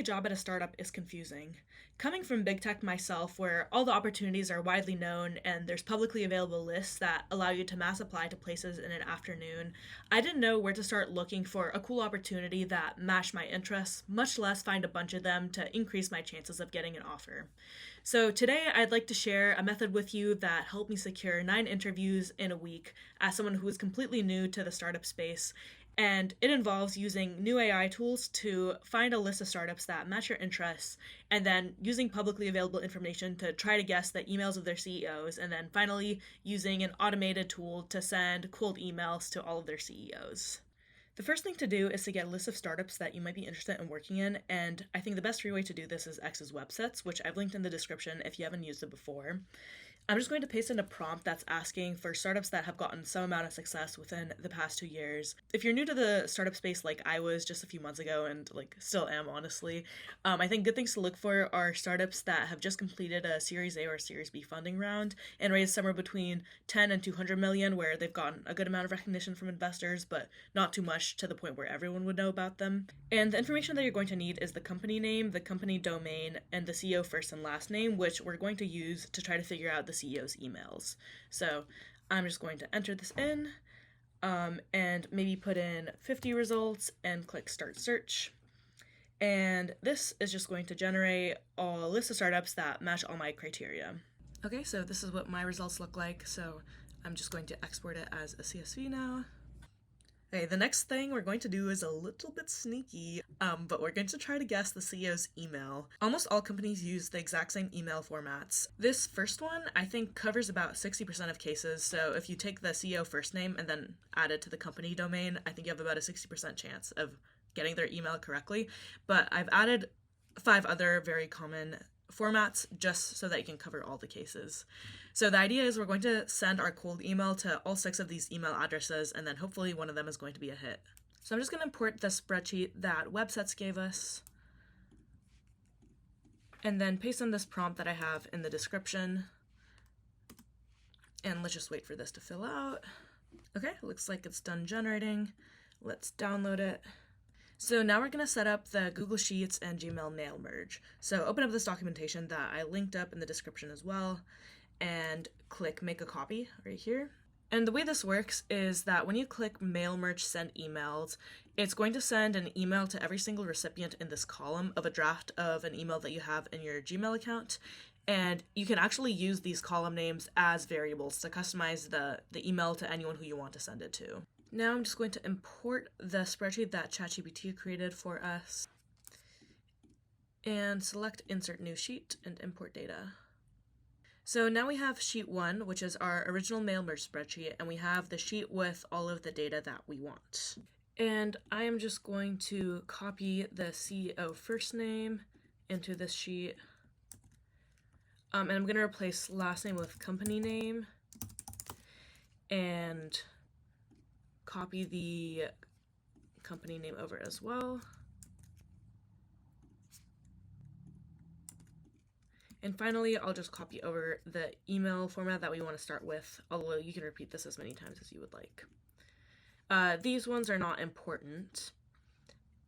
a job at a startup is confusing. Coming from big tech myself, where all the opportunities are widely known and there's publicly available lists that allow you to mass apply to places in an afternoon, I didn't know where to start looking for a cool opportunity that matched my interests, much less find a bunch of them to increase my chances of getting an offer. So today I'd like to share a method with you that helped me secure 9 interviews in a week as someone who is completely new to the startup space, and it involves using new AI tools to find a list of startups that match your interests, and then using publicly available information to try to guess the emails of their CEOs, and then finally using an automated tool to send cold emails to all of their CEOs. The first thing to do is to get a list of startups that you might be interested in working in, and I think the best free way to do this is X's Websets, which I've linked in the description if you haven't used it before. I'm just going to paste in a prompt that's asking for startups that have gotten some amount of success within the past 2 years. If you're new to the startup space like I was just a few months ago, and still am honestly, I think good things to look for are startups that have just completed a Series A or Series B funding round and raised somewhere between 10 and 200 million, where they've gotten a good amount of recognition from investors, but not too much to the point where everyone would know about them. And the information that you're going to need is the company name, the company domain, and the CEO first and last name, which we're going to use to try to figure out the CEO's emails. So I'm just going to enter this in and maybe put in 50 results and click Start Search. And this is just going to generate a list of startups that match all my criteria. Okay, so this is what my results look like. So I'm just going to export it as a CSV now. Okay, the next thing we're going to do is a little bit sneaky, but we're going to try to guess the CEO's email. Almost all companies use the exact same email formats. This first one, I think, covers about 60% of cases, so if you take the CEO first name and then add it to the company domain, I think you have about a 60% chance of getting their email correctly. But I've added 5 other very common formats just so that you can cover all the cases. So the idea is we're going to send our cold email to all 6 of these email addresses, and then hopefully one of them is going to be a hit. So I'm just going to import the spreadsheet that Websets gave us, and then paste in this prompt that I have in the description. And let's just wait for this to fill out. Okay, looks like it's done generating. Let's download it. So now we're going to set up the Google Sheets and Gmail mail merge. So open up this documentation that I linked up in the description as well, and click Make a Copy right here. And the way this works is that when you click Mail Merge Send Emails, it's going to send an email to every single recipient in this column of a draft of an email that you have in your Gmail account. And you can actually use these column names as variables to customize the email to anyone who you want to send it to. Now I'm just going to import the spreadsheet that ChatGPT created for us, and select Insert New Sheet and Import Data. So now we have sheet 1, which is our original mail merge spreadsheet, and we have the sheet with all of the data that we want. And I am just going to copy the CEO first name into this sheet, and I'm going to replace last name with company name, and copy the company name over as well. And finally, I'll just copy over the email format that we want to start with, although you can repeat this as many times as you would like. These ones are not important.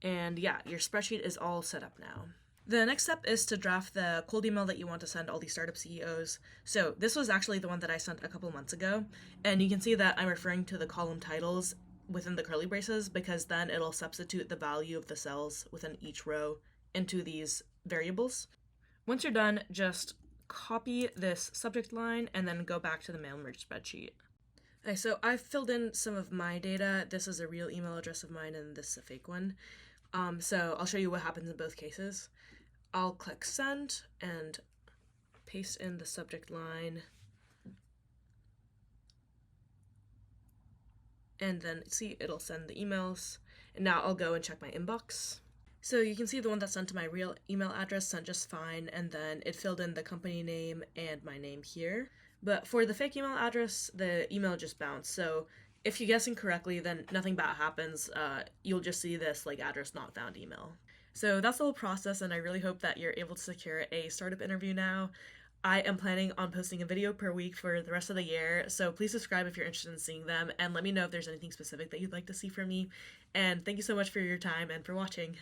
And yeah, your spreadsheet is all set up now. The next step is to draft the cold email that you want to send all these startup CEOs. So this was actually the one that I sent a couple months ago, and you can see that I'm referring to the column titles within the curly braces because then it'll substitute the value of the cells within each row into these variables. Once you're done, just copy this subject line and then go back to the mail merge spreadsheet. Okay, so I've filled in some of my data. This is a real email address of mine and this is a fake one. So I'll show you what happens in both cases. I'll click send and paste in the subject line. And then see, it'll send the emails. And now I'll go and check my inbox. So you can see the one that sent to my real email address sent just fine, and then it filled in the company name and my name here. But for the fake email address, the email just bounced. So if you guess incorrectly, then nothing bad happens. You'll just see this address not found email. So that's the whole process, and I really hope that you're able to secure a startup interview now. I am planning on posting a video per week for the rest of the year, so please subscribe if you're interested in seeing them, and let me know if there's anything specific that you'd like to see from me. And thank you so much for your time and for watching.